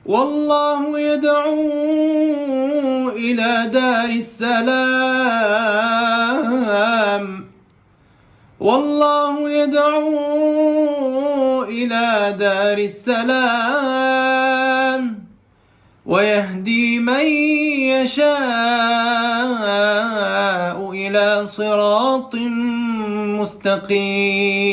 والله يدعو إلى دار السلام والله يدعو إلى دار السلام ويهدي من يشاء إلى صراط مستقيم.